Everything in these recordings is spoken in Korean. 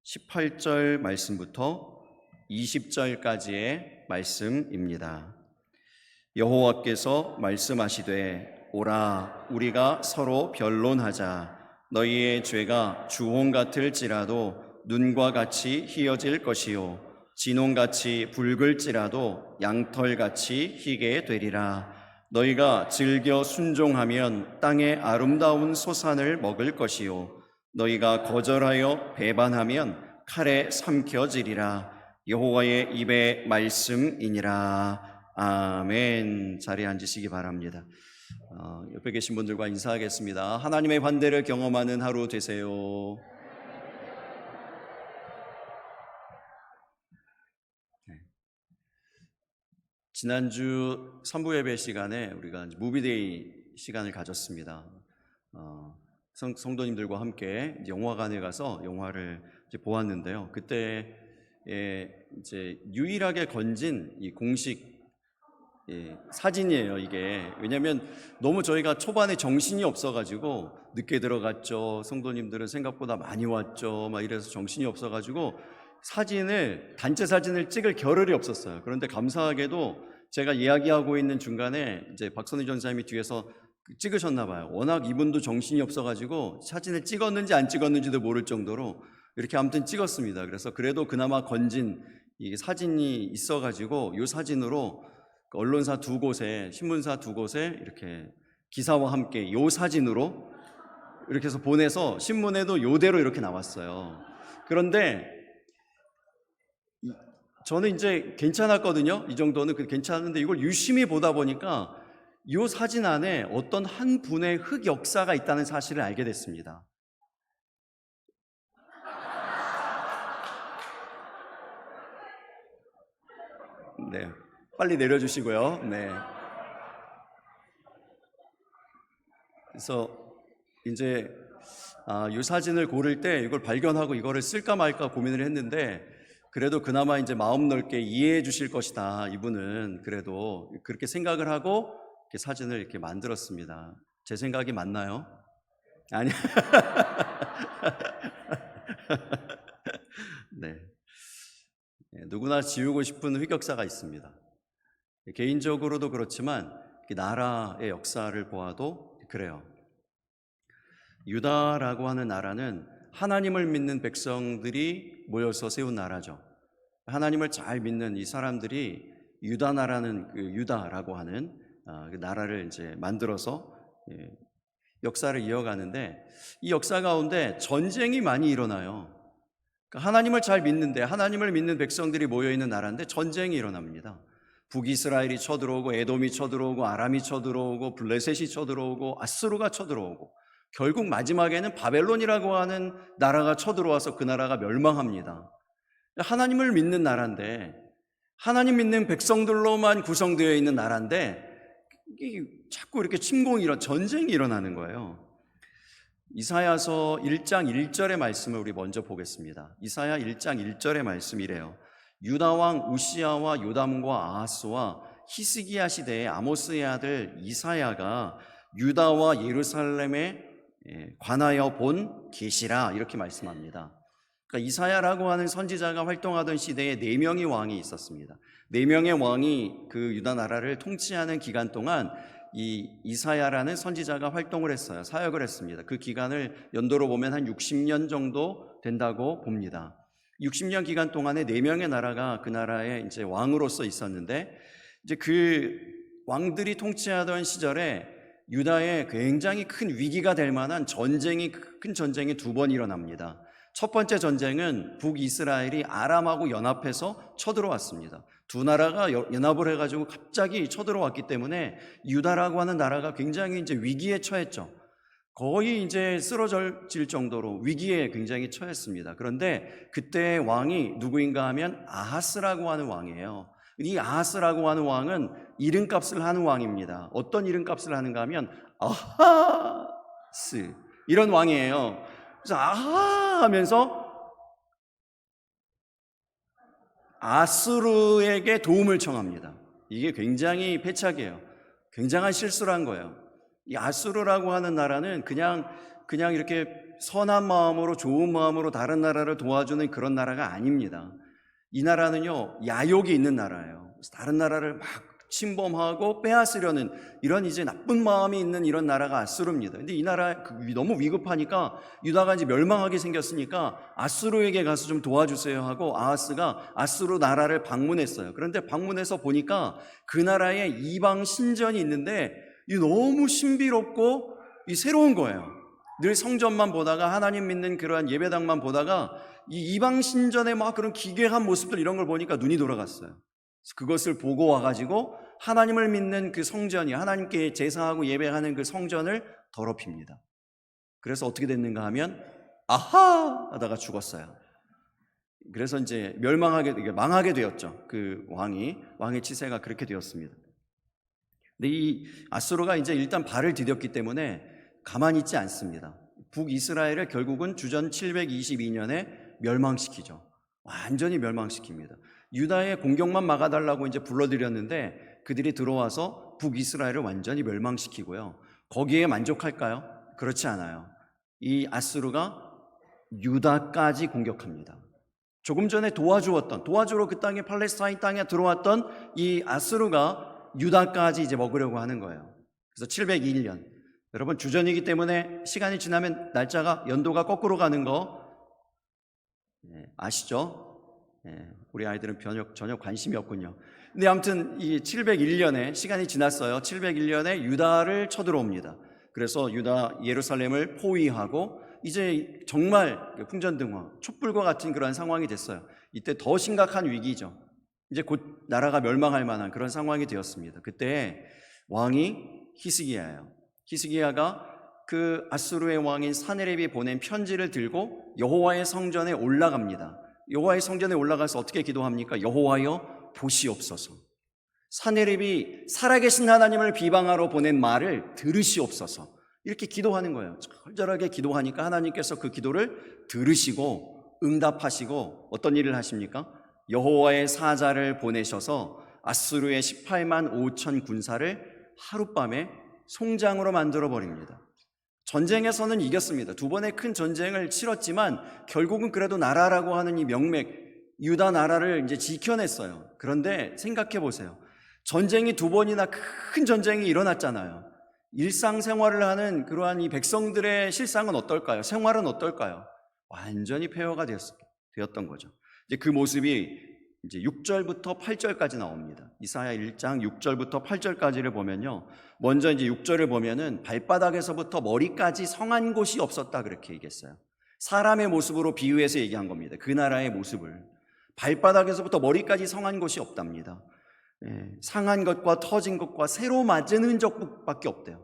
18절 말씀부터 20절까지의 말씀입니다. 여호와께서 말씀하시되 오라 우리가 서로 변론하자. 너희의 죄가 주홍 같을지라도 눈과 같이 희어질 것이요 진홍같이 붉을지라도 양털같이 희게 되리라. 너희가 즐겨 순종하면 땅의 아름다운 소산을 먹을 것이요 너희가 거절하여 배반하면 칼에 삼켜지리라. 여호와의 입의 말씀이니라. 아멘. 자리에 앉으시기 바랍니다. 옆에 계신 분들과 인사하겠습니다. 하나님의 환대를 경험하는 하루 되세요. 지난주 선부 예배 시간에 우리가 무비데이 시간을 가졌습니다. 성도님들과 함께 영화관에 가서 영화를 보았는데요. 그때 이제 유일하게 건진 이 공식 사진이에요. 이게 왜냐하면 너무 저희가 초반에 정신이 없어가지고 늦게 들어갔죠. 성도님들은 생각보다 많이 왔죠. 막 이래서 정신이 없어가지고 단체 사진을 찍을 겨를이 없었어요. 그런데 감사하게도 제가 이야기하고 있는 중간에 이제 박선희 전사님이 뒤에서 찍으셨나 봐요. 워낙 이분도 정신이 없어가지고 사진을 찍었는지 안 찍었는지도 모를 정도로 이렇게 아무튼 찍었습니다. 그래서 그래도 그나마 건진 이 사진이 있어가지고 이 사진으로 언론사 두 곳에, 신문사 두 곳에 이렇게 기사와 함께 이 사진으로 이렇게 해서 보내서 신문에도 이대로 이렇게 나왔어요. 그런데 저는 이제 괜찮았거든요. 이 정도는 괜찮은데 이걸 유심히 보다 보니까 이 사진 안에 어떤 한 분의 흑역사가 있다는 사실을 알게 됐습니다. 네, 빨리 내려주시고요. 네. 그래서 이제 이 사진을 고를 때 이걸 발견하고 이거를 쓸까 말까 고민을 했는데 그래도 그나마 이제 마음 넓게 이해해 주실 것이다. 이분은 그래도 그렇게 생각을 하고 이렇게 사진을 이렇게 만들었습니다. 제 생각이 맞나요? 아니. 네. 누구나 지우고 싶은 흑역사가 있습니다. 개인적으로도 그렇지만 나라의 역사를 보아도 그래요. 유다라고 하는 나라는 하나님을 믿는 백성들이 모여서 세운 나라죠. 하나님을 잘 믿는 이 사람들이 유다라고 하는 그 나라를 이제 만들어서 역사를 이어가는데 이 역사 가운데 전쟁이 많이 일어나요. 그러니까 하나님을 잘 믿는데 하나님을 믿는 백성들이 모여 있는 나라인데 전쟁이 일어납니다. 북이스라엘이 쳐들어오고 에돔이 쳐들어오고 아람이 쳐들어오고 블레셋이 쳐들어오고 아스루가 쳐들어오고 결국 마지막에는 바벨론이라고 하는 나라가 쳐들어와서 그 나라가 멸망합니다. 하나님을 믿는 나라인데 하나님 믿는 백성들로만 구성되어 있는 나라인데 자꾸 이렇게 전쟁이 일어나는 거예요. 이사야서 1장 1절의 말씀을 우리 먼저 보겠습니다. 이사야 1장 1절의 말씀이래요. 유다 왕 우시야와 요담과 아하스와 히스기야 시대의 아모스의 아들 이사야가 유다와 예루살렘에 관하여 본 계시라 이렇게 말씀합니다. 그러니까 이사야라고 하는 선지자가 활동하던 시대에 4명의 왕이 있었습니다. 4명의 왕이 그 유다 나라를 통치하는 기간 동안 이 이사야라는 선지자가 활동을 했어요. 사역을 했습니다. 그 기간을 연도로 보면 한 60년 정도 된다고 봅니다. 60년 기간 동안에 4명의 나라가 그 나라에 이제 왕으로서 있었는데 이제 그 왕들이 통치하던 시절에 유다에 굉장히 큰 위기가 될 만한 큰 전쟁이 2번 일어납니다. 첫 번째 전쟁은 북이스라엘이 아람하고 연합해서 쳐들어왔습니다. 두 나라가 연합을 해가지고 갑자기 쳐들어왔기 때문에 유다라고 하는 나라가 굉장히 이제 위기에 처했죠. 거의 이제 쓰러질 정도로 위기에 굉장히 처했습니다. 그런데 그때 왕이 누구인가 하면 아하스라고 하는 왕이에요. 이 아하스라고 하는 왕은 이름값을 하는 왕입니다. 어떤 이름값을 하는가 하면 아하스 이런 왕이에요. 그래서 아하 하면서 아수르에게 도움을 청합니다. 이게 굉장히 패착이에요. 굉장한 실수를 한 거예요. 이 아수르라고 하는 나라는 그냥 이렇게 선한 마음으로 좋은 마음으로 다른 나라를 도와주는 그런 나라가 아닙니다. 이 나라는요, 야욕이 있는 나라예요. 다른 나라를 막 침범하고 빼앗으려는 이런 이제 나쁜 마음이 있는 이런 나라가 아수르입니다. 근데 이 나라 너무 위급하니까 유다가 이제 멸망하게 생겼으니까 아수르에게 가서 좀 도와주세요 하고 아하스가 아수르 나라를 방문했어요. 그런데 방문해서 보니까 그 나라에 이방 신전이 있는데 이 너무 신비롭고 이 새로운 거예요. 늘 성전만 보다가 하나님 믿는 그러한 예배당만 보다가 이 이방 신전의 막 그런 기괴한 모습들 이런 걸 보니까 눈이 돌아갔어요. 그것을 보고 와가지고 하나님을 믿는 그 성전이 하나님께 제사하고 예배하는 그 성전을 더럽힙니다. 그래서 어떻게 됐는가 하면 아하 하다가 죽었어요. 그래서 이제 망하게 되었죠. 그 왕의 치세가 그렇게 되었습니다. 근데 이 아수르가 이제 일단 발을 디뎠기 때문에 가만히 있지 않습니다. 북이스라엘을 결국은 주전 722년에 멸망시키죠. 완전히 멸망시킵니다. 유다의 공격만 막아달라고 이제 불러들였는데 그들이 들어와서 북이스라엘을 완전히 멸망시키고요. 거기에 만족할까요? 그렇지 않아요. 이 아수르가 유다까지 공격합니다. 조금 전에 도와주러 그 땅에 팔레스타인 땅에 들어왔던 이 아수르가 유다까지 이제 먹으려고 하는 거예요. 그래서 702년. 여러분 주전이기 때문에 시간이 지나면 날짜가 연도가 거꾸로 가는 거 아시죠? 우리 아이들은 전혀 관심이 없군요. 근데 아무튼 이 701년에 시간이 지났어요. 701년에 유다를 쳐들어옵니다. 그래서 유다 예루살렘을 포위하고 이제 정말 풍전등화, 촛불과 같은 그런 상황이 됐어요. 이때 더 심각한 위기죠. 이제 곧 나라가 멸망할 만한 그런 상황이 되었습니다. 그때 왕이 히스기야예요. 히스기야가 그 아수르의 왕인 사네립이 보낸 편지를 들고 여호와의 성전에 올라갑니다. 여호와의 성전에 올라가서 어떻게 기도합니까? 여호와여 보시옵소서. 사네립이 살아계신 하나님을 비방하러 보낸 말을 들으시옵소서. 이렇게 기도하는 거예요. 절절하게 기도하니까 하나님께서 그 기도를 들으시고 응답하시고 어떤 일을 하십니까? 여호와의 사자를 보내셔서 아수르의 18만 5천 군사를 하룻밤에 송장으로 만들어 버립니다. 전쟁에서는 이겼습니다. 두 번의 큰 전쟁을 치렀지만 결국은 그래도 나라라고 하는 이 명맥 유다 나라를 이제 지켜냈어요. 그런데 생각해 보세요. 전쟁이 두 번이나 큰 전쟁이 일어났잖아요. 일상생활을 하는 그러한 이 백성들의 실상은 어떨까요? 생활은 어떨까요? 완전히 폐허가 되었던 거죠. 이제 그 모습이 이제 6절부터 8절까지 나옵니다. 이사야 1장 6절부터 8절까지를 보면요. 먼저 이제 6절을 보면은 발바닥에서부터 머리까지 성한 곳이 없었다 그렇게 얘기했어요. 사람의 모습으로 비유해서 얘기한 겁니다. 그 나라의 모습을. 발바닥에서부터 머리까지 성한 곳이 없답니다. 상한 것과 터진 것과 새로 맞은 적밖에 없대요.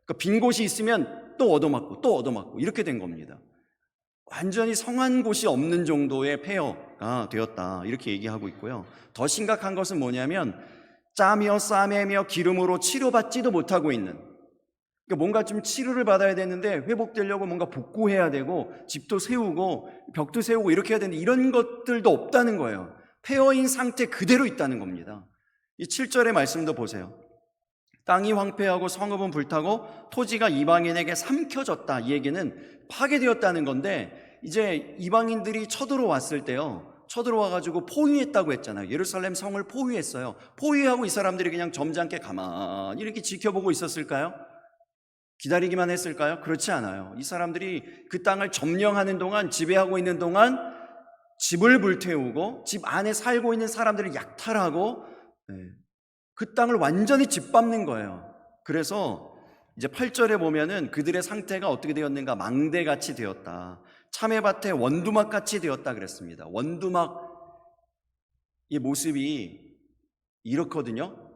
그러니까 빈 곳이 있으면 또 얻어맞고 또 얻어맞고 이렇게 된 겁니다. 완전히 성한 곳이 없는 정도의 폐허가 되었다 이렇게 얘기하고 있고요. 더 심각한 것은 뭐냐면 짜며 싸매며 기름으로 치료받지도 못하고 있는, 그러니까 뭔가 좀 치료를 받아야 되는데 회복되려고 뭔가 복구해야 되고 집도 세우고 벽도 세우고 이렇게 해야 되는데 이런 것들도 없다는 거예요. 폐허인 상태 그대로 있다는 겁니다. 이 7절의 말씀도 보세요. 땅이 황폐하고 성읍은 불타고 토지가 이방인에게 삼켜졌다. 이 얘기는 파괴되었다는 건데 이제 이방인들이 쳐들어왔을 때요. 쳐들어와가지고 포위했다고 했잖아요. 예루살렘 성을 포위했어요. 포위하고 이 사람들이 그냥 점잖게 가만히 이렇게 지켜보고 있었을까요? 기다리기만 했을까요? 그렇지 않아요. 이 사람들이 그 땅을 점령하는 동안, 지배하고 있는 동안 집을 불태우고 집 안에 살고 있는 사람들을 약탈하고 그 땅을 완전히 짓밟는 거예요. 그래서 이제 8절에 보면은 그들의 상태가 어떻게 되었는가? 망대같이 되었다. 참외밭에 원두막같이 되었다 그랬습니다. 원두막의 모습이 이렇거든요.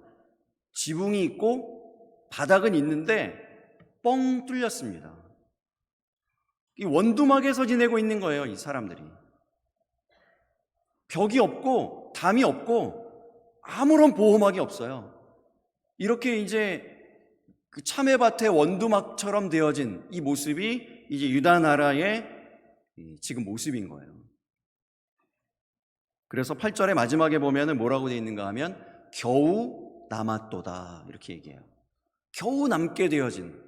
지붕이 있고 바닥은 있는데 뻥 뚫렸습니다. 이 원두막에서 지내고 있는 거예요, 이 사람들이. 벽이 없고 담이 없고 아무런 보호막이 없어요. 이렇게 이제 그 참외밭의 원두막처럼 되어진 이 모습이 이제 유다 나라의 지금 모습인 거예요. 그래서 8절의 마지막에 보면은 뭐라고 되어 있는가 하면 겨우 남았도다 이렇게 얘기해요. 겨우 남게 되어진,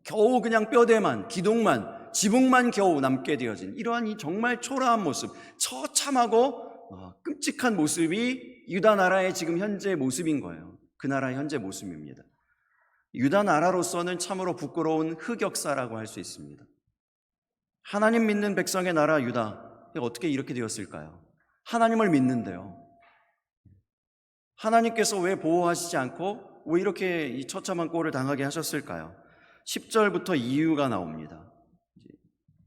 겨우 그냥 뼈대만 기둥만 지붕만 겨우 남게 되어진 이러한 이 정말 초라한 모습, 처참하고 끔찍한 모습이 유다 나라의 지금 현재 모습인 거예요. 그 나라의 현재 모습입니다. 유다 나라로서는 참으로 부끄러운 흑역사라고 할 수 있습니다. 하나님 믿는 백성의 나라 유다, 어떻게 이렇게 되었을까요? 하나님을 믿는데요, 하나님께서 왜 보호하시지 않고 왜 이렇게 이 처참한 꼴을 당하게 하셨을까요? 10절부터 이유가 나옵니다.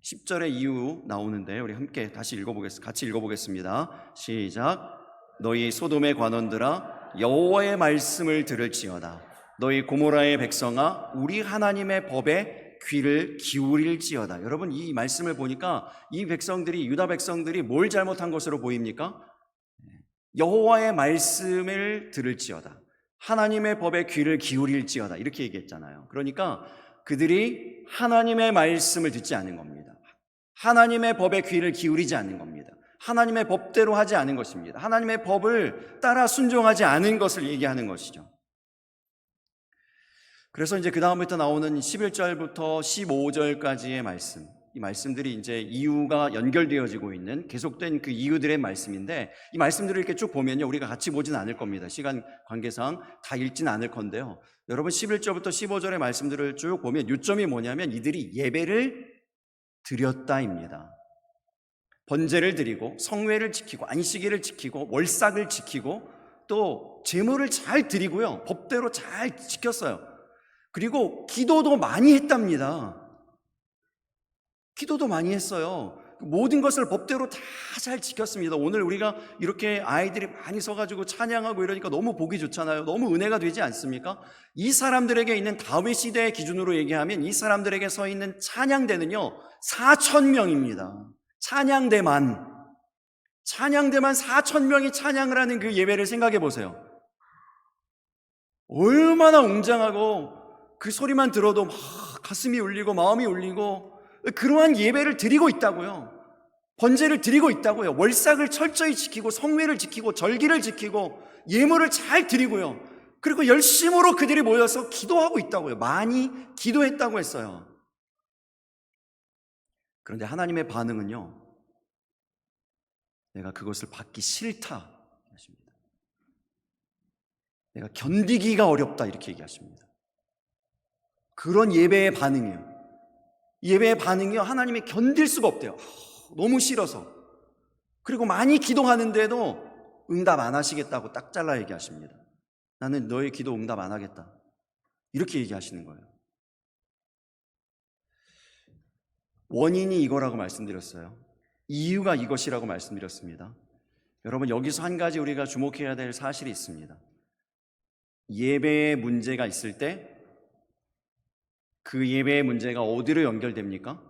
10절의 이유 나오는데 우리 함께 같이 읽어보겠습니다. 시작. 너희 소돔의 관원들아, 여호와의 말씀을 들을지어다. 너희 고모라의 백성아, 우리 하나님의 법에 귀를 기울일지어다. 여러분, 이 말씀을 보니까 이 백성들이, 유다 백성들이 뭘 잘못한 것으로 보입니까? 여호와의 말씀을 들을지어다, 하나님의 법에 귀를 기울일지어다, 이렇게 얘기했잖아요. 그러니까 그들이 하나님의 말씀을 듣지 않은 겁니다. 하나님의 법에 귀를 기울이지 않는 겁니다. 하나님의 법대로 하지 않은 것입니다. 하나님의 법을 따라 순종하지 않은 것을 얘기하는 것이죠. 그래서 이제 그 다음부터 나오는 11절부터 15절까지의 말씀, 이 말씀들이 이제 이유가 연결되어지고 있는 계속된 그 이유들의 말씀인데, 이 말씀들을 이렇게 쭉 보면요, 우리가 같이 보진 않을 겁니다. 시간 관계상 다 읽지는 않을 건데요, 여러분 11절부터 15절의 말씀들을 쭉 보면 요점이 뭐냐면 이들이 예배를 드렸다입니다. 번제를 드리고 성회를 지키고 안식일을 지키고 월삭을 지키고 또 제물을 잘 드리고요, 법대로 잘 지켰어요. 그리고 기도도 많이 했답니다. 기도도 많이 했어요. 모든 것을 법대로 다 잘 지켰습니다. 오늘 우리가 이렇게 아이들이 많이 서가지고 찬양하고 이러니까 너무 보기 좋잖아요. 너무 은혜가 되지 않습니까? 이 사람들에게 있는 다윗 시대의 기준으로 얘기하면 이 사람들에게 서 있는 찬양대는요 4,000명입니다. 찬양대만 4,000명이 찬양을 하는 그 예배를 생각해 보세요. 얼마나 웅장하고 그 소리만 들어도 막 가슴이 울리고 마음이 울리고, 그러한 예배를 드리고 있다고요. 번제를 드리고 있다고요. 월삭을 철저히 지키고 성회를 지키고 절기를 지키고 예물을 잘 드리고요. 그리고 열심으로 그들이 모여서 기도하고 있다고요. 많이 기도했다고 했어요. 그런데 하나님의 반응은요, 내가 그것을 받기 싫다 하십니다. 내가 견디기가 어렵다, 이렇게 얘기하십니다. 그런 예배의 반응이에요. 예배의 반응이요, 하나님이 견딜 수가 없대요. 너무 싫어서. 그리고 많이 기도하는데도 응답 안 하시겠다고 딱 잘라 얘기하십니다. 나는 너의 기도 응답 안 하겠다, 이렇게 얘기하시는 거예요. 원인이 이거라고 말씀드렸어요. 이유가 이것이라고 말씀드렸습니다. 여러분, 여기서 한 가지 우리가 주목해야 될 사실이 있습니다. 예배에 문제가 있을 때 그 예배의 문제가 어디로 연결됩니까?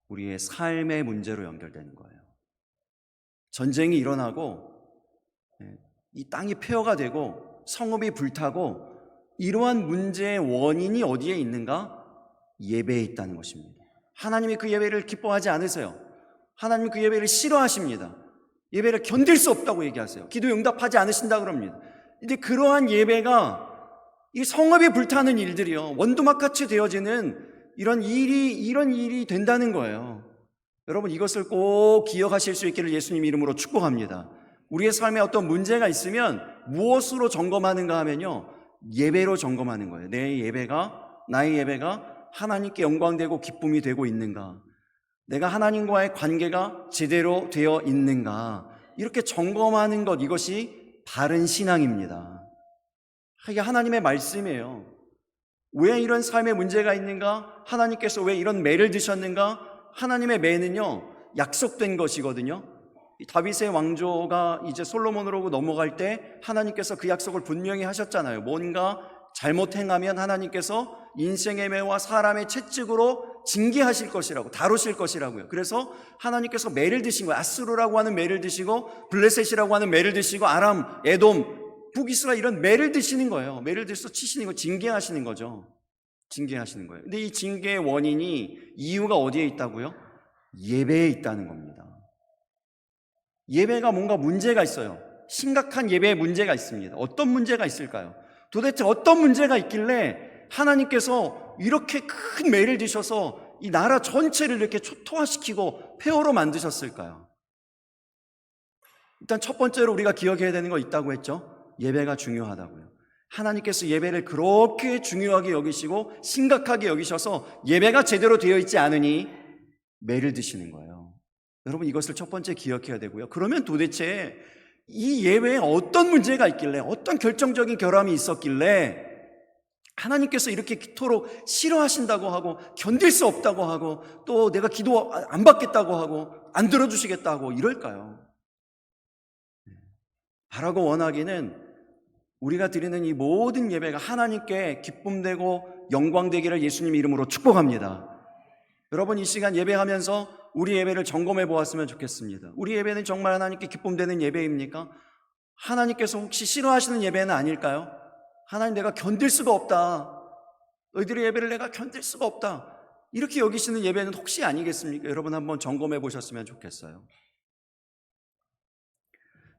우리의 삶의 문제로 연결되는 거예요. 전쟁이 일어나고 이 땅이 폐허가 되고 성읍이 불타고, 이러한 문제의 원인이 어디에 있는가? 예배에 있다는 것입니다. 하나님이 그 예배를 기뻐하지 않으세요. 하나님이 그 예배를 싫어하십니다. 예배를 견딜 수 없다고 얘기하세요. 기도에 응답하지 않으신다 그럽니다. 근데 그러한 예배가, 이 성읍이 불타는 일들이요, 원두막같이 되어지는 이런 일이 된다는 거예요. 여러분, 이것을 꼭 기억하실 수 있기를 예수님 이름으로 축복합니다. 우리의 삶에 어떤 문제가 있으면 무엇으로 점검하는가 하면요, 예배로 점검하는 거예요. 나의 예배가 하나님께 영광되고 기쁨이 되고 있는가, 내가 하나님과의 관계가 제대로 되어 있는가, 이렇게 점검하는 것, 이것이 바른 신앙입니다. 이게 하나님의 말씀이에요. 왜 이런 삶에 문제가 있는가? 하나님께서 왜 이런 매를 드셨는가? 하나님의 매는요, 약속된 것이거든요. 다윗의 왕조가 이제 솔로몬으로 넘어갈 때 하나님께서 그 약속을 분명히 하셨잖아요. 뭔가 잘못 행하면 하나님께서 인생의 매와 사람의 채찍으로 징계하실 것이라고, 다루실 것이라고요. 그래서 하나님께서 매를 드신 거예요. 아수르라고 하는 매를 드시고 블레셋이라고 하는 매를 드시고 아람, 에돔, 북이스라엘, 이런 매를 드시는 거예요. 매를 들어서 치시는 거, 징계하시는 거죠. 징계하시는 거예요. 근데 이 징계의 원인이, 이유가 어디에 있다고요? 예배에 있다는 겁니다. 예배가 뭔가 문제가 있어요. 심각한 예배에 문제가 있습니다. 어떤 문제가 있을까요? 도대체 어떤 문제가 있길래 하나님께서 이렇게 큰 매를 드셔서 이 나라 전체를 이렇게 초토화시키고 폐허로 만드셨을까요? 일단 첫 번째로 우리가 기억해야 되는 거 있다고 했죠. 예배가 중요하다고요. 하나님께서 예배를 그렇게 중요하게 여기시고 심각하게 여기셔서 예배가 제대로 되어 있지 않으니 매를 드시는 거예요. 여러분, 이것을 첫 번째 기억해야 되고요. 그러면 도대체 이 예배에 어떤 문제가 있길래, 어떤 결정적인 결함이 있었길래 하나님께서 이렇게 그토록 싫어하신다고 하고 견딜 수 없다고 하고 또 내가 기도 안 받겠다고 하고 안 들어주시겠다고 이럴까요? 바라고 원하기는 우리가 드리는 이 모든 예배가 하나님께 기쁨되고 영광되기를 예수님 이름으로 축복합니다. 여러분, 이 시간 예배하면서 우리 예배를 점검해 보았으면 좋겠습니다. 우리 예배는 정말 하나님께 기쁨되는 예배입니까? 하나님께서 혹시 싫어하시는 예배는 아닐까요? 하나님, 내가 견딜 수가 없다. 너희들의 예배를 내가 견딜 수가 없다. 이렇게 여기시는 예배는 혹시 아니겠습니까? 여러분, 한번 점검해 보셨으면 좋겠어요.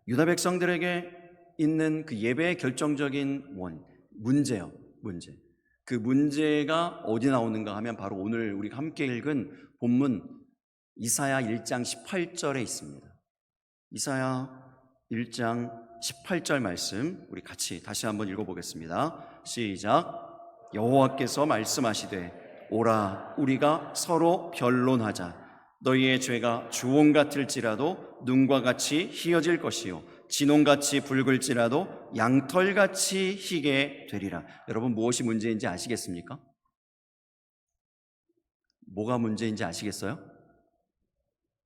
유다 백성들에게 있는 그 예배의 결정적인 문제요. 문제. 그 문제가 어디 나오는가 하면 바로 오늘 우리가 함께 읽은 본문 이사야 1장 18절에 있습니다. 이사야 1장 18절 말씀 우리 같이 다시 한번 읽어보겠습니다. 시작. 여호와께서 말씀하시되 오라 우리가 서로 변론하자. 너희의 죄가 주홍 같을지라도 눈과 같이 희어질 것이요 진홍같이 붉을지라도 양털같이 희게 되리라. 여러분, 무엇이 문제인지 아시겠습니까? 뭐가 문제인지 아시겠어요?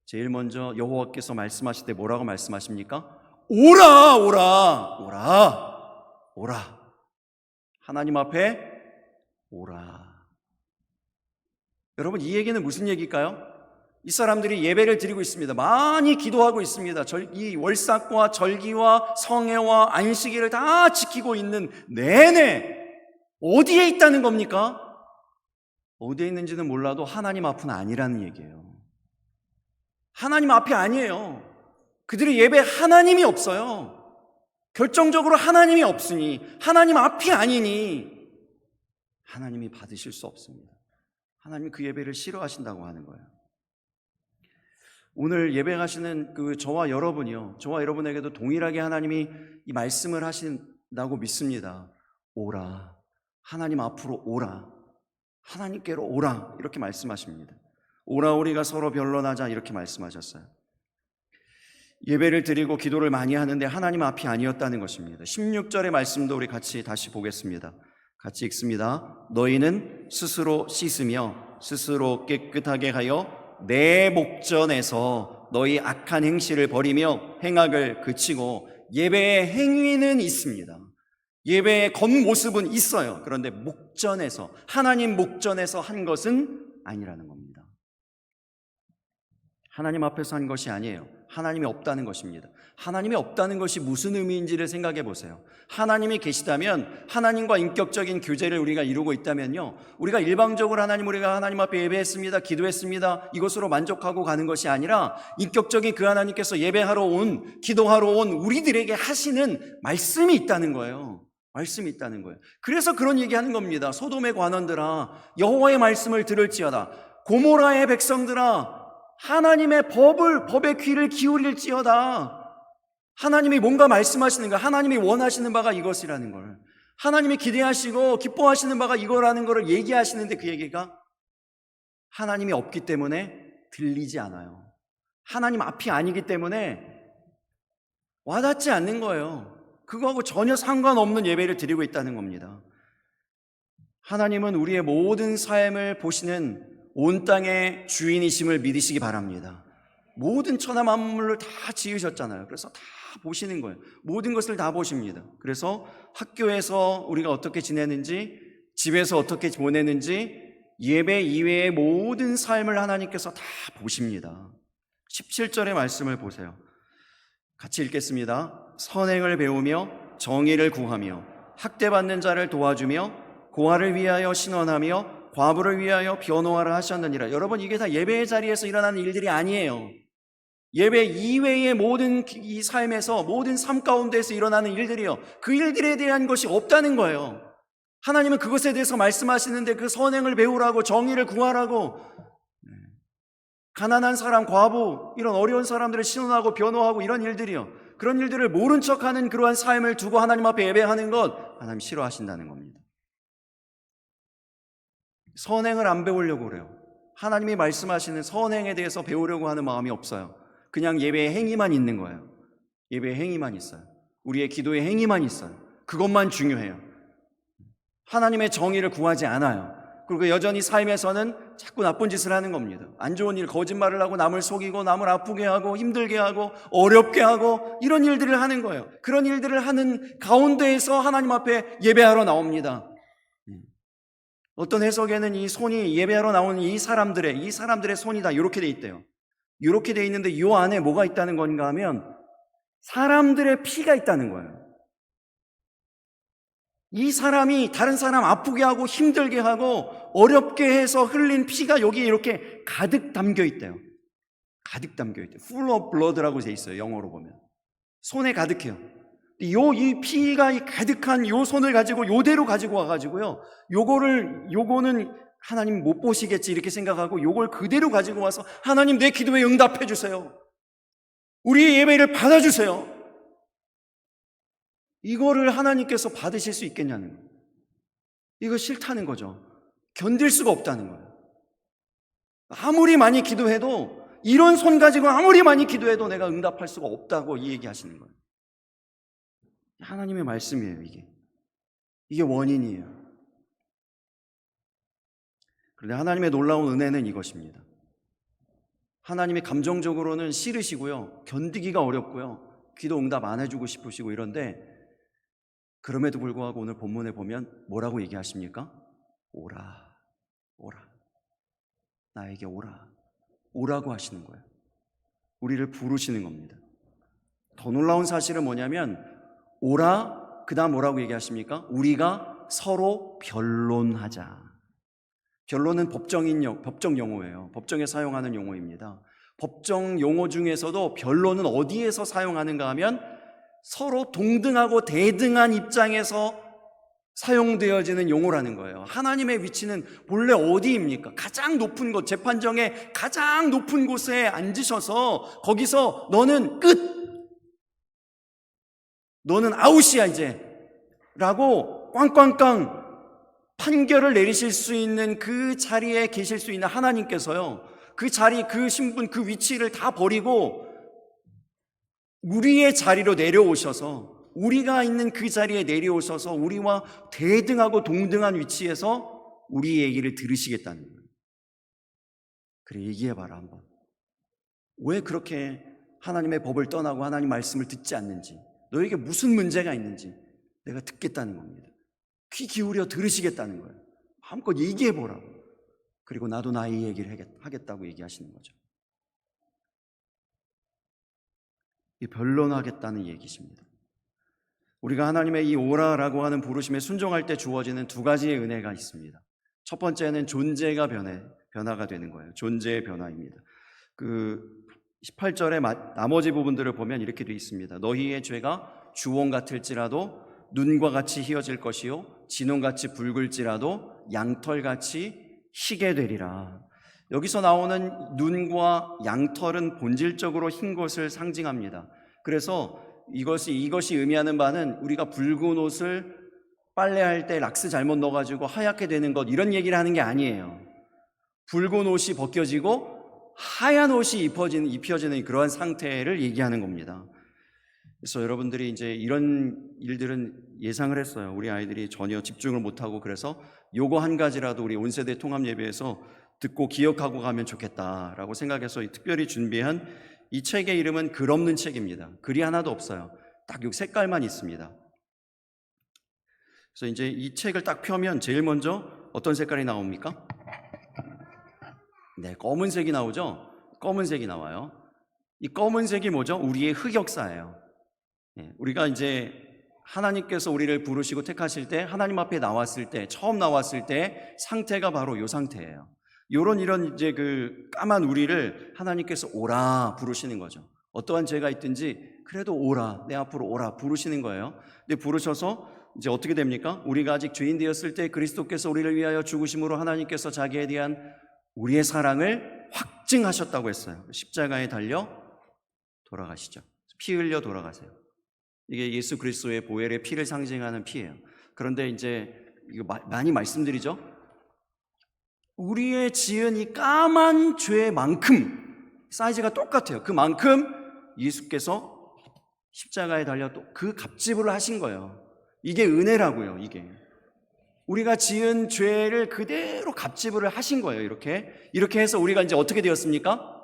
제일 먼저 여호와께서 말씀하실 때 뭐라고 말씀하십니까? 오라 오라 오라 오라. 하나님 앞에 오라. 여러분, 이 얘기는 무슨 얘기일까요? 이 사람들이 예배를 드리고 있습니다. 많이 기도하고 있습니다. 이 월삭과 절기와 성회와 안식일을 다 지키고 있는 내내 어디에 있다는 겁니까? 어디에 있는지는 몰라도 하나님 앞은 아니라는 얘기예요. 하나님 앞이 아니에요. 그들의 예배 하나님이 없어요. 결정적으로 하나님이 없으니, 하나님 앞이 아니니 하나님이 받으실 수 없습니다. 하나님이 그 예배를 싫어하신다고 하는 거예요. 오늘 예배 가시는 저와 여러분이요, 저와 여러분에게도 동일하게 하나님이 이 말씀을 하신다고 믿습니다. 오라, 하나님 앞으로 오라, 하나님께로 오라, 이렇게 말씀하십니다. 오라 우리가 서로 변론하자, 이렇게 말씀하셨어요. 예배를 드리고 기도를 많이 하는데 하나님 앞이 아니었다는 것입니다. 16절의 말씀도 우리 같이 다시 보겠습니다. 같이 읽습니다. 너희는 스스로 씻으며 스스로 깨끗하게 하여 내 목전에서 너희 악한 행실을 버리며 행악을 그치고. 예배의 행위는 있습니다. 예배의 겉모습은 있어요. 그런데 목전에서, 하나님 목전에서 한 것은 아니라는 겁니다. 하나님 앞에서 한 것이 아니에요. 하나님이 없다는 것입니다. 하나님이 없다는 것이 무슨 의미인지를 생각해 보세요. 하나님이 계시다면, 하나님과 인격적인 교제를 우리가 이루고 있다면요, 우리가 일방적으로 우리가 하나님 앞에 예배했습니다, 기도했습니다, 이것으로 만족하고 가는 것이 아니라 인격적인 그 하나님께서 예배하러 온, 기도하러 온 우리들에게 하시는 말씀이 있다는 거예요. 말씀이 있다는 거예요. 그래서 그런 얘기하는 겁니다. 소돔의 관원들아, 여호와의 말씀을 들을지어다. 고모라의 백성들아, 하나님의 법에 귀를 기울일지어다. 하나님이 뭔가 말씀하시는 거, 하나님이 원하시는 바가 이것이라는 걸, 하나님이 기대하시고 기뻐하시는 바가 이거라는 것을 얘기하시는데 그 얘기가 하나님이 없기 때문에 들리지 않아요. 하나님 앞이 아니기 때문에 와닿지 않는 거예요. 그거하고 전혀 상관없는 예배를 드리고 있다는 겁니다. 하나님은 우리의 모든 삶을 보시는 온 땅의 주인이심을 믿으시기 바랍니다. 모든 천하 만물을 다 지으셨잖아요. 그래서 다 보시는 거예요. 모든 것을 다 보십니다. 그래서 학교에서 우리가 어떻게 지내는지, 집에서 어떻게 보내는지, 예배 이외의 모든 삶을 하나님께서 다 보십니다. 17절의 말씀을 보세요. 같이 읽겠습니다. 선행을 배우며 정의를 구하며 학대받는 자를 도와주며 고아를 위하여 신원하며 과부를 위하여 변호하라 하셨느니라. 여러분, 이게 다 예배의 자리에서 일어나는 일들이 아니에요. 예배 이외의 모든 이 삶에서, 모든 삶 가운데에서 일어나는 일들이요, 그 일들에 대한 것이 없다는 거예요. 하나님은 그것에 대해서 말씀하시는데 그 선행을 배우라고, 정의를 구하라고, 가난한 사람, 과부, 이런 어려운 사람들을 신원하고 변호하고 이런 일들이요. 그런 일들을 모른 척하는 그러한 삶을 두고 하나님 앞에 예배하는 것 하나님 싫어하신다는 겁니다. 선행을 안 배우려고 그래요. 하나님이 말씀하시는 선행에 대해서 배우려고 하는 마음이 없어요. 그냥 예배의 행위만 있는 거예요. 예배의 행위만 있어요. 우리의 기도의 행위만 있어요. 그것만 중요해요. 하나님의 정의를 구하지 않아요. 그리고 여전히 삶에서는 자꾸 나쁜 짓을 하는 겁니다. 안 좋은 일, 거짓말을 하고 남을 속이고 남을 아프게 하고 힘들게 하고 어렵게 하고 이런 일들을 하는 거예요. 그런 일들을 하는 가운데에서 하나님 앞에 예배하러 나옵니다. 어떤 해석에는 이 손이 예배하러 나오는 이 사람들의 손이다 이렇게 돼 있대요. 이렇게 돼 있는데 이 안에 뭐가 있다는 건가 하면 사람들의 피가 있다는 거예요. 이 사람이 다른 사람 아프게 하고 힘들게 하고 어렵게 해서 흘린 피가 여기에 이렇게 가득 담겨 있대요. 가득 담겨 있대요. Full of blood라고 돼 있어요. 영어로 보면. 손에 가득해요. 이 피가 가득한 요 손을 가지고 요대로 가지고 와가지고요. 요거는 하나님 못 보시겠지 이렇게 생각하고 요걸 그대로 가지고 와서 하나님 내 기도에 응답해 주세요. 우리의 예배를 받아주세요. 이거를 하나님께서 받으실 수 있겠냐는 거예요. 이거 싫다는 거죠. 견딜 수가 없다는 거예요. 아무리 많이 기도해도 이런 손 가지고 아무리 많이 기도해도 내가 응답할 수가 없다고 이 얘기하시는 거예요. 하나님의 말씀이에요. 이게 원인이에요. 그런데 하나님의 놀라운 은혜는 이것입니다. 하나님이 감정적으로는 싫으시고요, 견디기가 어렵고요, 기도 응답 안 해주고 싶으시고 이런데 그럼에도 불구하고 오늘 본문에 보면 뭐라고 얘기하십니까? 오라, 오라, 나에게 오라, 오라고 하시는 거예요. 우리를 부르시는 겁니다. 더 놀라운 사실은 뭐냐면 오라, 그 다음 뭐라고 얘기하십니까? 우리가 서로 변론하자. 변론은 법정 용어예요. 법정에 사용하는 용어입니다. 법정 용어 중에서도 변론은 어디에서 사용하는가 하면 서로 동등하고 대등한 입장에서 사용되어지는 용어라는 거예요. 하나님의 위치는 본래 어디입니까? 가장 높은 곳, 재판정의 가장 높은 곳에 앉으셔서 거기서 너는 끝! 너는 아웃이야 이제! 라고 꽝꽝꽝 판결을 내리실 수 있는 그 자리에 계실 수 있는 하나님께서요, 그 자리, 그 신분, 그 위치를 다 버리고 우리의 자리로 내려오셔서, 우리가 있는 그 자리에 내려오셔서 우리와 대등하고 동등한 위치에서 우리 얘기를 들으시겠다는 거예요. 그래, 얘기해봐라 한번. 왜 그렇게 하나님의 법을 떠나고 하나님 말씀을 듣지 않는지, 너에게 무슨 문제가 있는지 내가 듣겠다는 겁니다. 귀 기울여 들으시겠다는 거예요. 마음껏 얘기해보라고. 그리고 나도 나의 얘기를 하겠다고 얘기하시는 거죠. 이 변론하겠다는 얘기십니다. 우리가 하나님의 이 오라라고 하는 부르심에 순종할 때 주어지는 두 가지의 은혜가 있습니다. 첫 번째는 존재가 변화가 되는 거예요. 존재의 변화입니다. 그 18절의 나머지 부분들을 보면 이렇게 되어 있습니다. 너희의 죄가 주홍 같을지라도 눈과 같이 희어질 것이요 진홍같이 붉을지라도 양털같이 희게 되리라. 여기서 나오는 눈과 양털은 본질적으로 흰 것을 상징합니다. 그래서 이것이 의미하는 바는 우리가 붉은 옷을 빨래할 때 락스 잘못 넣어가지고 하얗게 되는 것, 이런 얘기를 하는 게 아니에요. 붉은 옷이 벗겨지고 하얀 옷이 입혀지는 그러한 상태를 얘기하는 겁니다. 그래서 여러분들이 이제 이런 일들은 예상을 했어요. 우리 아이들이 전혀 집중을 못하고, 그래서 요거 한 가지라도 우리 온세대 통합 예배에서 듣고 기억하고 가면 좋겠다라고 생각해서 특별히 준비한 이 책의 이름은 글 없는 책입니다. 글이 하나도 없어요. 딱 요 색깔만 있습니다. 그래서 이제 이 책을 딱 펴면 제일 먼저 어떤 색깔이 나옵니까? 네, 검은색이 나오죠? 검은색이 나와요. 이 검은색이 뭐죠? 우리의 흑역사예요. 네, 우리가 이제 하나님께서 우리를 부르시고 택하실 때, 하나님 앞에 나왔을 때, 처음 나왔을 때 상태가 바로 이 상태예요. 이런 이제 그 까만 우리를 하나님께서 오라 부르시는 거죠. 어떠한 죄가 있든지 그래도 오라, 내 앞으로 오라 부르시는 거예요. 근데 부르셔서 이제 어떻게 됩니까? 우리가 아직 죄인 되었을 때 그리스도께서 우리를 위하여 죽으심으로 하나님께서 자기에 대한 우리의 사랑을 입증하셨다고 했어요. 십자가에 달려 돌아가시죠. 피 흘려 돌아가세요. 이게 예수 그리스도의 보혈의 피를 상징하는 피예요. 그런데 이제 이거 많이 말씀드리죠. 우리의 지은 이 까만 죄만큼 사이즈가 똑같아요. 그만큼 예수께서 십자가에 달려 또 그 값지불을 하신 거예요. 이게 은혜라고요. 이게 우리가 지은 죄를 그대로 값지불을 하신 거예요. 이렇게 해서 우리가 이제 어떻게 되었습니까?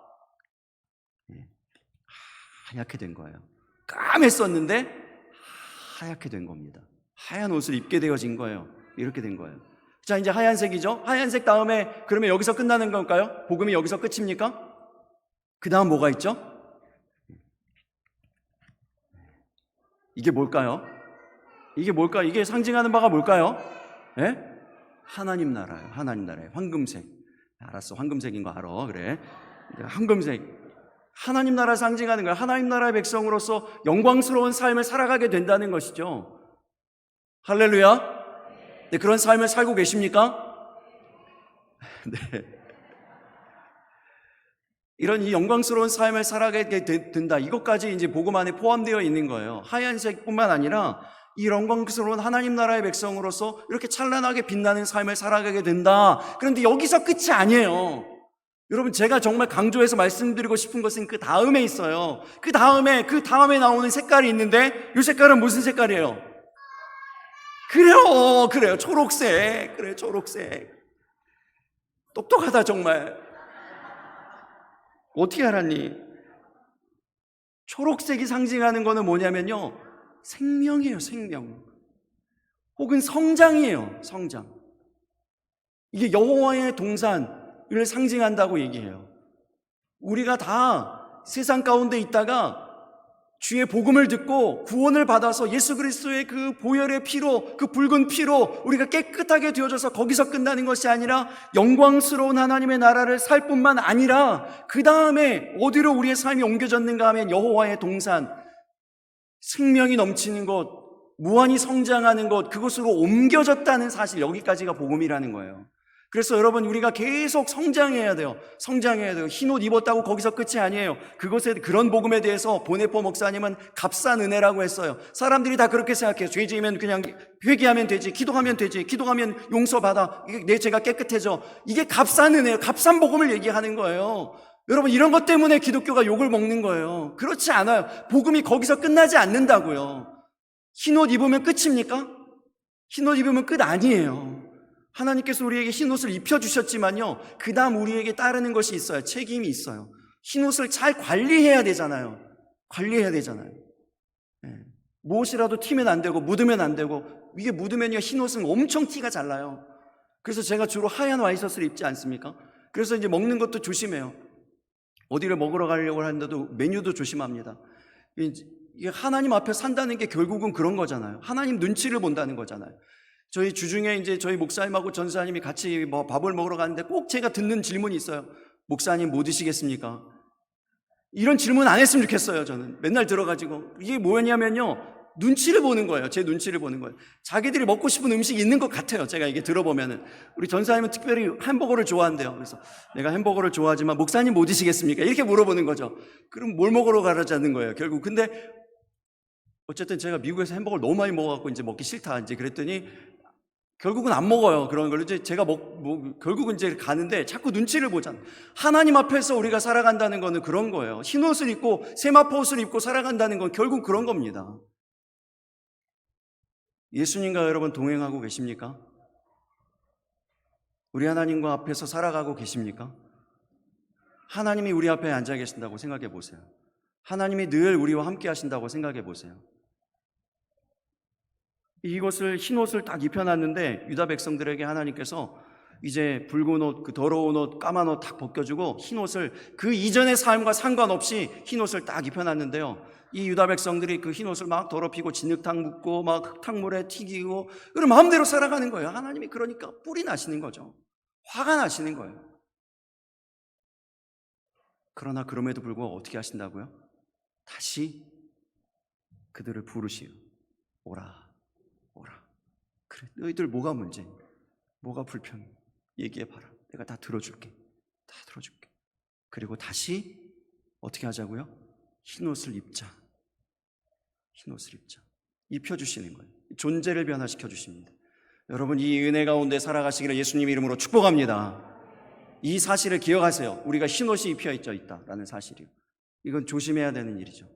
하얗게 된 거예요. 까맸었는데 하얗게 된 겁니다. 하얀 옷을 입게 되어진 거예요. 이렇게 된 거예요. 자, 이제 하얀색이죠. 하얀색 다음에 그러면 여기서 끝나는 걸까요? 복음이 여기서 끝입니까? 그 다음 뭐가 있죠? 이게 뭘까요? 이게 상징하는 바가 뭘까요? 예? 하나님 나라예요. 하나님 나라예요. 황금색. 알았어. 황금색인 거 알아. 그래. 황금색. 하나님 나라 상징하는 거예요. 하나님 나라의 백성으로서 영광스러운 삶을 살아가게 된다는 것이죠. 할렐루야. 네, 그런 삶을 살고 계십니까? 네. 이런 이 영광스러운 삶을 살아가게 된다. 이것까지 이제 복음 안에 포함되어 있는 거예요. 하얀색뿐만 아니라 이 영광스러운 하나님 나라의 백성으로서 이렇게 찬란하게 빛나는 삶을 살아가게 된다. 그런데 여기서 끝이 아니에요. 여러분, 제가 정말 강조해서 말씀드리고 싶은 것은 그 다음에 있어요. 그 다음에 나오는 색깔이 있는데 이 색깔은 무슨 색깔이에요? 그래요. 초록색. 그래, 초록색. 똑똑하다, 정말. 어떻게 알았니? 초록색이 상징하는 거는 뭐냐면요. 생명이에요, 생명. 혹은 성장이에요, 성장. 이게 여호와의 동산을 상징한다고 얘기해요. 우리가 다 세상 가운데 있다가 주의 복음을 듣고 구원을 받아서 예수 그리스도의 그 보혈의 피로, 그 붉은 피로 우리가 깨끗하게 되어져서 거기서 끝나는 것이 아니라 영광스러운 하나님의 나라를 살 뿐만 아니라 그 다음에 어디로 우리의 삶이 옮겨졌는가 하면 여호와의 동산, 생명이 넘치는 곳, 무한히 성장하는 곳, 그곳으로 옮겨졌다는 사실, 여기까지가 복음이라는 거예요. 그래서 여러분, 우리가 계속 성장해야 돼요. 흰옷 입었다고 거기서 끝이 아니에요. 그런 복음에 대해서 보네포 목사님은 값싼 은혜라고 했어요. 사람들이 다 그렇게 생각해요. 죄 지으면 그냥 회개하면 되지, 기도하면 되지, 기도하면 용서받아, 내 죄가 깨끗해져. 이게 값싼 은혜예요. 값싼 복음을 얘기하는 거예요. 여러분, 이런 것 때문에 기독교가 욕을 먹는 거예요. 그렇지 않아요. 복음이 거기서 끝나지 않는다고요. 흰옷 입으면 끝입니까? 흰옷 입으면 끝 아니에요. 하나님께서 우리에게 흰옷을 입혀주셨지만요, 그 다음 우리에게 따르는 것이 있어요. 책임이 있어요. 흰옷을 잘 관리해야 되잖아요. 무엇이라도 튀면 안 되고 묻으면 안 되고, 이게 묻으면요 흰옷은 엄청 티가 잘 나요. 그래서 제가 주로 하얀 와이셔츠를 입지 않습니까? 그래서 이제 먹는 것도 조심해요. 어디를 먹으러 가려고 하는데도 메뉴도 조심합니다. 이게 하나님 앞에 산다는 게 결국은 그런 거잖아요. 하나님 눈치를 본다는 거잖아요. 저희 주중에 이제 저희 목사님하고 전사님이 같이 밥을 먹으러 가는데 꼭 제가 듣는 질문이 있어요. 목사님 뭐 드시겠습니까? 이런 질문 안 했으면 좋겠어요. 저는 맨날 들어가지고 이게 뭐냐면요, 눈치를 보는 거예요. 제 눈치를 보는 거예요. 자기들이 먹고 싶은 음식이 있는 것 같아요. 제가 이게 들어보면은. 우리 전사님은 특별히 햄버거를 좋아한대요. 그래서 내가 햄버거를 좋아하지만 목사님 뭐 드시겠습니까? 이렇게 물어보는 거죠. 그럼 뭘 먹으러 가라자는 거예요, 결국. 근데 어쨌든 제가 미국에서 햄버거를 너무 많이 먹어갖고 이제 먹기 싫다 이제 그랬더니 결국은 안 먹어요. 그런 걸 이제 제가 결국은 이제 가는데 자꾸 눈치를 보잖아요. 하나님 앞에서 우리가 살아간다는 거는 그런 거예요. 흰 옷을 입고 세마포 옷을 입고 살아간다는 건 결국 그런 겁니다. 예수님과 여러분 동행하고 계십니까? 우리 하나님과 앞에서 살아가고 계십니까? 하나님이 우리 앞에 앉아 계신다고 생각해 보세요. 하나님이 늘 우리와 함께 하신다고 생각해 보세요. 이것을 흰 옷을 딱 입혀놨는데 유다 백성들에게 하나님께서 이제 붉은 옷, 그 더러운 옷, 까만 옷 딱 벗겨주고 흰 옷을, 그 이전의 삶과 상관없이 흰 옷을 딱 입혀놨는데요, 이 유다 백성들이 그 흰 옷을 막 더럽히고 진흙탕 묻고 막 흙탕물에 튀기고 그런 마음대로 살아가는 거예요. 하나님이 그러니까 뿔이 나시는 거죠. 화가 나시는 거예요. 그러나 그럼에도 불구하고 어떻게 하신다고요? 다시 그들을 부르시오. 오라. 그래, 너희들 뭐가 문제니? 뭐가 불평이? 얘기해봐라. 내가 다 들어줄게. 그리고 다시 어떻게 하자고요? 흰옷을 입자. 흰옷을 입자. 입혀주시는 거예요. 존재를 변화시켜 주십니다. 여러분, 이 은혜 가운데 살아가시기를 예수님 이름으로 축복합니다. 이 사실을 기억하세요. 우리가 흰옷이 입혀져 있다라는 사실이요. 이건 조심해야 되는 일이죠.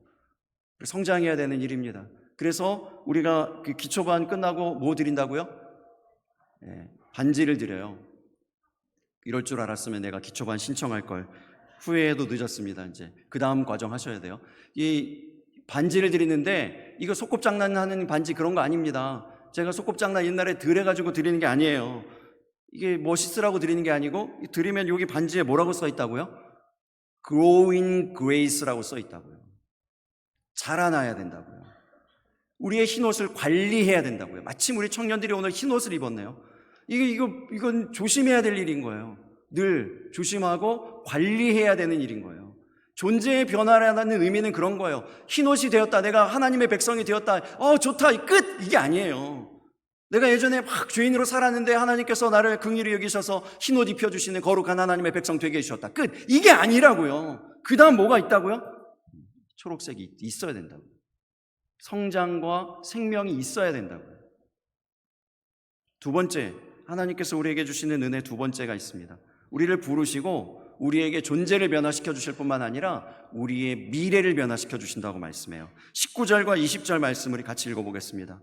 성장해야 되는 일입니다. 그래서 우리가 그 기초반 끝나고 뭐 드린다고요? 반지를 드려요. 이럴 줄 알았으면 내가 기초반 신청할 걸. 후회해도 늦었습니다. 이제 그 다음 과정 하셔야 돼요. 이 반지를 드리는데 이거 소꿉장난하는 반지 그런 거 아닙니다. 제가 소꿉장난 옛날에 드려가지고 드리는 게 아니에요. 이게 멋있으라고 드리는 게 아니고, 드리면 여기 반지에 뭐라고 써 있다고요? Growing Grace라고 써 있다고요. 자라나야 된다고요. 우리의 흰옷을 관리해야 된다고요. 마침 우리 청년들이 오늘 흰옷을 입었네요. 이건 조심해야 될 일인 거예요. 늘 조심하고 관리해야 되는 일인 거예요. 존재의 변화라는 의미는 그런 거예요. 흰옷이 되었다, 내가 하나님의 백성이 되었다, 좋다, 끝! 이게 아니에요. 내가 예전에 막 죄인으로 살았는데 하나님께서 나를 긍휼히 여기셔서 흰옷 입혀주시는 거룩한 하나님의 백성 되게 해주셨다, 끝! 이게 아니라고요. 그 다음 뭐가 있다고요? 초록색이 있어야 된다고요. 성장과 생명이 있어야 된다고요. 두 번째, 하나님께서 우리에게 주시는 은혜 두 번째가 있습니다. 우리를 부르시고 우리에게 존재를 변화시켜 주실 뿐만 아니라 우리의 미래를 변화시켜 주신다고 말씀해요. 19절과 20절 말씀을 같이 읽어보겠습니다.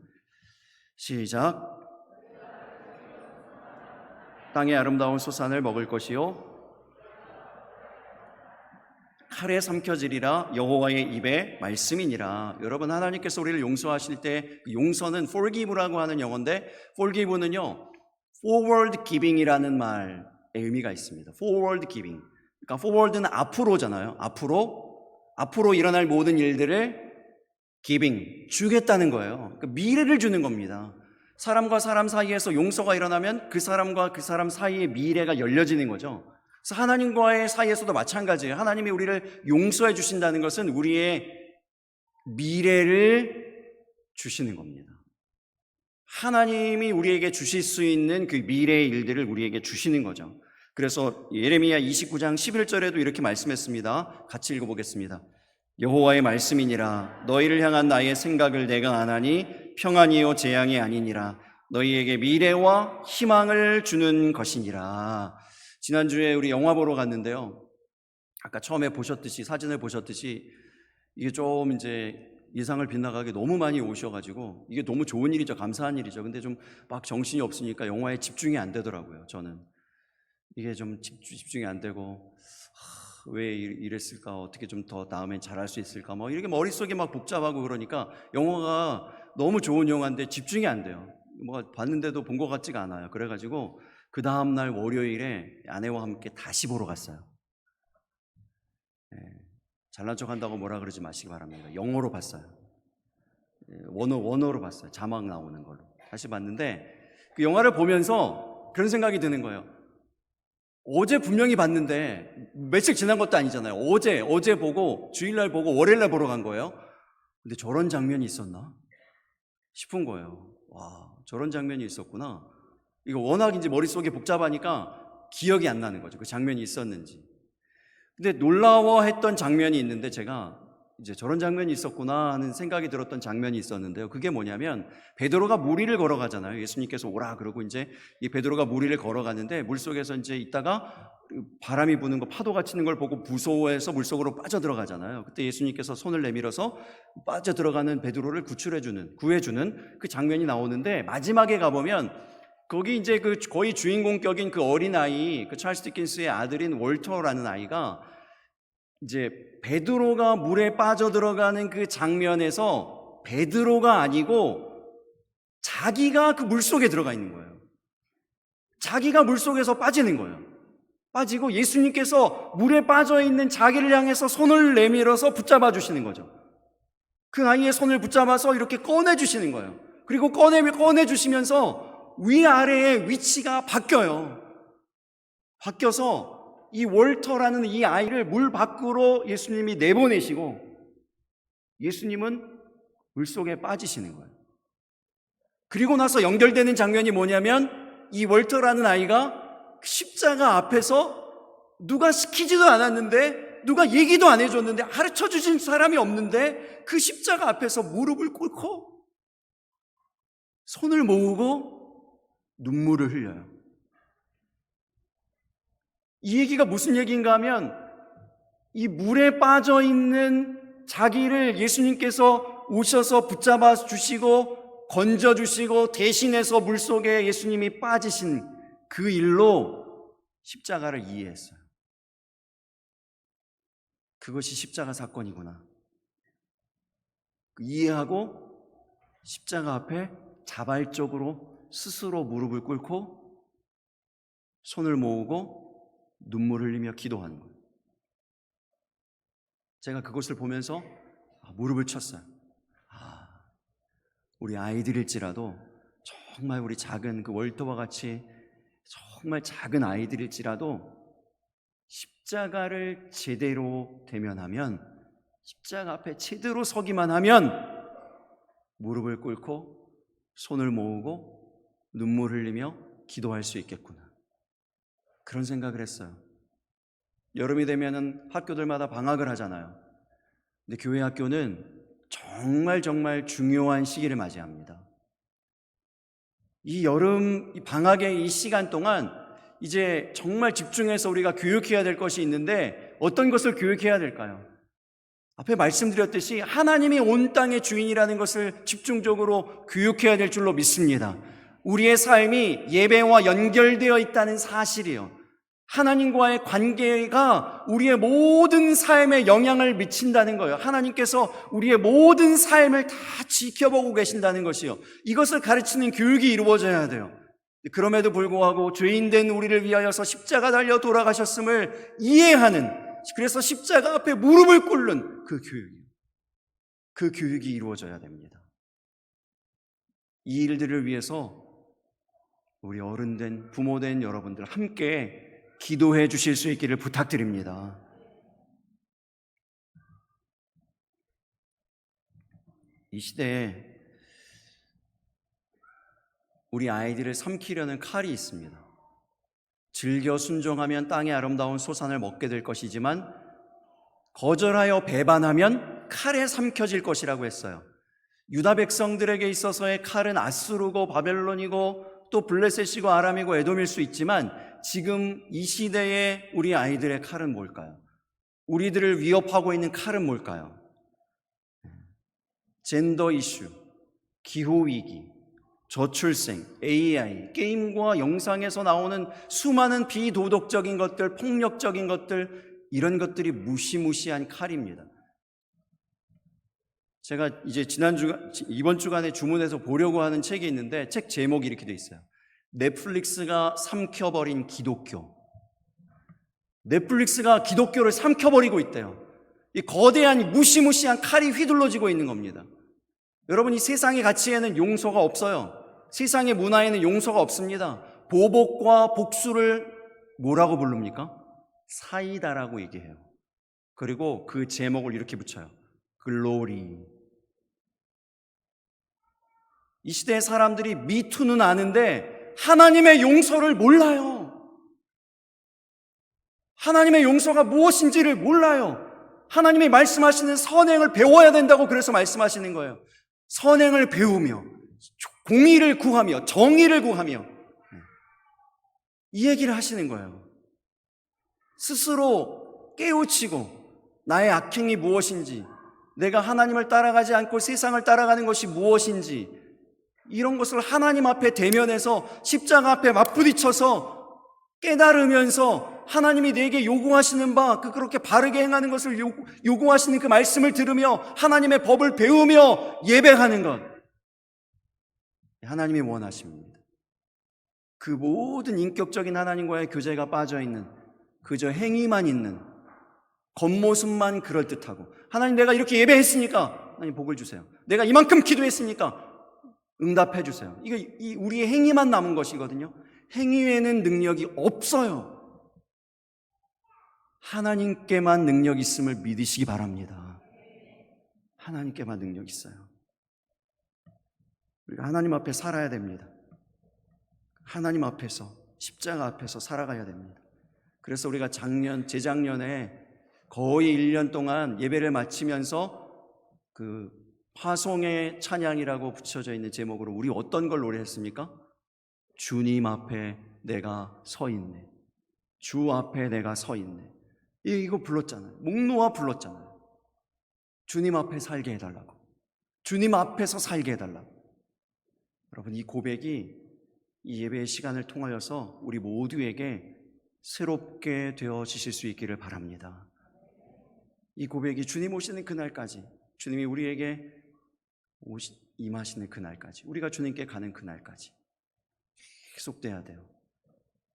시작. 땅의 아름다운 소산을 먹을 것이요 칼에 삼켜지리라 여호와의 입에 말씀이니라. 여러분, 하나님께서 우리를 용서하실 때 용서는 forgive라고 하는 영어인데, forgive는요 forward giving이라는 말의 의미가 있습니다. forward giving. 그러니까 forward는 앞으로잖아요. 앞으로 일어날 모든 일들을 giving, 주겠다는 거예요. 그러니까 미래를 주는 겁니다. 사람과 사람 사이에서 용서가 일어나면 그 사람과 그 사람 사이의 미래가 열려지는 거죠. 그래서 하나님과의 사이에서도 마찬가지예요. 하나님이 우리를 용서해 주신다는 것은 우리의 미래를 주시는 겁니다. 하나님이 우리에게 주실 수 있는 그 미래의 일들을 우리에게 주시는 거죠. 그래서 예레미야 29장 11절에도 이렇게 말씀했습니다. 같이 읽어보겠습니다. 여호와의 말씀이니라. 너희를 향한 나의 생각을 내가 아나니 평안이요 재앙이 아니니라. 너희에게 미래와 희망을 주는 것이니라. 지난주에 우리 영화 보러 갔는데요, 아까 처음에 보셨듯이, 사진을 보셨듯이 이게 좀 이제 예상을 빗나가게 너무 많이 오셔가지고 이게 너무 좋은 일이죠. 감사한 일이죠. 근데 좀 막 정신이 없으니까 영화에 집중이 안 되더라고요. 저는 이게 좀 집중이 안 되고, 왜 이랬을까, 어떻게 좀 더 다음엔 잘할 수 있을까, 뭐 이렇게 머릿속이 막 복잡하고 그러니까 영화가 너무 좋은 영화인데 집중이 안 돼요. 뭐 봤는데도 본 것 같지가 않아요. 그래가지고 그 다음날 월요일에 아내와 함께 다시 보러 갔어요. 잘난 척 한다고 뭐라 그러지 마시기 바랍니다. 영어로 봤어요. 원어로 봤어요. 자막 나오는 걸로 다시 봤는데, 그 영화를 보면서 그런 생각이 드는 거예요. 어제 분명히 봤는데 며칠 지난 것도 아니잖아요. 어제 보고 주일날 보고 월요일날 보러 간 거예요. 근데 저런 장면이 있었나 싶은 거예요. 와, 저런 장면이 있었구나. 이거 워낙 이제 머릿속에 복잡하니까 기억이 안 나는 거죠. 그 장면이 있었는지. 근데 놀라워했던 장면이 있는데, 제가 이제 저런 장면이 있었구나 하는 생각이 들었던 장면이 있었는데요. 그게 뭐냐면, 베드로가 물 위를 걸어가잖아요. 예수님께서 오라 그러고 이제 이 베드로가 물 위를 걸어가는데, 물속에서 이제 있다가 바람이 부는 거, 파도가 치는 걸 보고 무서워해서 물속으로 빠져들어가잖아요. 그때 예수님께서 손을 내밀어서 빠져들어가는 베드로를 구해주는 그 장면이 나오는데, 마지막에 가보면 거기 이제 그 거의 주인공격인 그 어린아이, 그 찰스 디킨스의 아들인 월터라는 아이가 이제 베드로가 물에 빠져들어가는 그 장면에서 베드로가 아니고 자기가 그 물속에 들어가 있는 거예요. 자기가 물속에서 빠지는 거예요. 빠지고 예수님께서 물에 빠져있는 자기를 향해서 손을 내밀어서 붙잡아 주시는 거죠. 그 아이의 손을 붙잡아서 이렇게 꺼내주시는 거예요. 그리고 꺼내주시면서 위아래의 위치가 바뀌어요. 바뀌어서 이 월터라는 이 아이를 물 밖으로 예수님이 내보내시고 예수님은 물속에 빠지시는 거예요. 그리고 나서 연결되는 장면이 뭐냐면, 이 월터라는 아이가 십자가 앞에서 누가 시키지도 않았는데, 누가 얘기도 안 해줬는데, 가르쳐 주신 사람이 없는데 그 십자가 앞에서 무릎을 꿇고 손을 모으고 눈물을 흘려요. 이 얘기가 무슨 얘기인가 하면, 이 물에 빠져 있는 자기를 예수님께서 오셔서 붙잡아 주시고 건져 주시고 대신해서 물속에 예수님이 빠지신 그 일로 십자가를 이해했어요. 그것이 십자가 사건이구나. 이해하고 십자가 앞에 자발적으로 스스로 무릎을 꿇고 손을 모으고 눈물을 흘리며 기도하는 거예요. 제가 그것을 보면서 무릎을 쳤어요. 우리 아이들일지라도, 정말 우리 작은 그 월터와 같이 정말 작은 아이들일지라도 십자가를 제대로 대면하면, 십자가 앞에 제대로 서기만 하면 무릎을 꿇고 손을 모으고 눈물 흘리며 기도할 수 있겠구나, 그런 생각을 했어요. 여름이 되면은 학교들마다 방학을 하잖아요. 근데 교회 학교는 정말 중요한 시기를 맞이합니다. 이 여름 방학의 이 시간 동안 이제 정말 집중해서 우리가 교육해야 될 것이 있는데, 어떤 것을 교육해야 될까요? 앞에 말씀드렸듯이 하나님이 온 땅의 주인이라는 것을 집중적으로 교육해야 될 줄로 믿습니다. 우리의 삶이 예배와 연결되어 있다는 사실이요, 하나님과의 관계가 우리의 모든 삶에 영향을 미친다는 거예요. 하나님께서 우리의 모든 삶을 다 지켜보고 계신다는 것이요, 이것을 가르치는 교육이 이루어져야 돼요. 그럼에도 불구하고 죄인된 우리를 위하여서 십자가 달려 돌아가셨음을 이해하는, 그래서 십자가 앞에 무릎을 꿇는 그 교육이 이루어져야 됩니다. 이 일들을 위해서 우리 어른된, 부모된 여러분들 함께 기도해 주실 수 있기를 부탁드립니다. 이 시대에 우리 아이들을 삼키려는 칼이 있습니다. 즐겨 순종하면 땅의 아름다운 소산을 먹게 될 것이지만 거절하여 배반하면 칼에 삼켜질 것이라고 했어요. 유다 백성들에게 있어서의 칼은 아수르고 바벨론이고 또 블레셋이고 아람이고 에돔일 수 있지만, 지금 이 시대의 우리 아이들의 칼은 뭘까요? 우리들을 위협하고 있는 칼은 뭘까요? 젠더 이슈, 기후위기, 저출생, AI, 게임과 영상에서 나오는 수많은 비도덕적인 것들, 폭력적인 것들, 이런 것들이 무시무시한 칼입니다. 제가 이제 이번 주간에 주문해서 보려고 하는 책이 있는데, 책 제목이 이렇게 돼 있어요. 넷플릭스가 삼켜버린 기독교. 넷플릭스가 기독교를 삼켜버리고 있대요. 이 거대한 무시무시한 칼이 휘둘러지고 있는 겁니다. 여러분, 이 세상의 가치에는 용서가 없어요. 세상의 문화에는 용서가 없습니다. 보복과 복수를 뭐라고 부릅니까? 사이다라고 얘기해요. 그리고 그 제목을 이렇게 붙여요. 글로리. 이 시대의 사람들이 미투는 아는데 하나님의 용서를 몰라요. 하나님의 용서가 무엇인지를 몰라요. 하나님이 말씀하시는 선행을 배워야 된다고 그래서 말씀하시는 거예요. 선행을 배우며 공의를 구하며 정의를 구하며 이 얘기를 하시는 거예요. 스스로 깨우치고 나의 악행이 무엇인지, 내가 하나님을 따라가지 않고 세상을 따라가는 것이 무엇인지, 이런 것을 하나님 앞에 대면해서 십자가 앞에 맞부딪혀서 깨달으면서 하나님이 내게 요구하시는 바, 그렇게 바르게 행하는 것을 요구하시는 그 말씀을 들으며 하나님의 법을 배우며 예배하는 것, 하나님이 원하십니다. 그 모든 인격적인 하나님과의 교제가 빠져있는, 그저 행위만 있는, 겉모습만 그럴듯하고, 하나님 내가 이렇게 예배했으니까 하나님 복을 주세요, 내가 이만큼 기도했으니까 응답해 주세요, 이 우리의 행위만 남은 것이거든요. 행위에는 능력이 없어요. 하나님께만 능력 있음을 믿으시기 바랍니다. 하나님께만 능력 있어요. 우리가 하나님 앞에 살아야 됩니다. 하나님 앞에서, 십자가 앞에서 살아가야 됩니다. 그래서 우리가 재작년에 거의 1년 동안 예배를 마치면서 그 화송의 찬양이라고 붙여져 있는 제목으로 우리 어떤 걸 노래했습니까? 주님 앞에 내가 서 있네. 주 앞에 내가 서 있네. 이거 불렀잖아요. 목 놓아 불렀잖아요. 주님 앞에 살게 해달라고. 주님 앞에서 살게 해달라고. 여러분, 이 고백이 이 예배의 시간을 통하여서 우리 모두에게 새롭게 되어지실 수 있기를 바랍니다. 이 고백이 주님 오시는 그날까지, 주님이 우리에게 임하시는 그날까지, 우리가 주님께 가는 그날까지 계속돼야 돼요.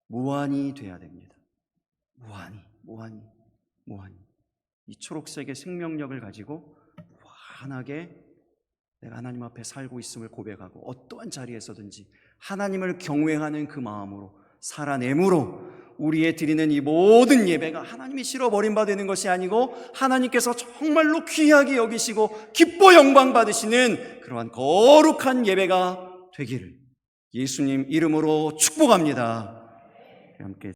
무한히 돼야 됩니다. 무한히 이 초록색의 생명력을 가지고 무한하게 내가 하나님 앞에 살고 있음을 고백하고 어떠한 자리에서든지 하나님을 경외하는 그 마음으로 살아내므로 우리의 드리는 이 모든 예배가 하나님이 싫어 버림받는 것이 아니고 하나님께서 정말로 귀하게 여기시고 기뻐 영광 받으시는 그러한 거룩한 예배가 되기를 예수님 이름으로 축복합니다. 함께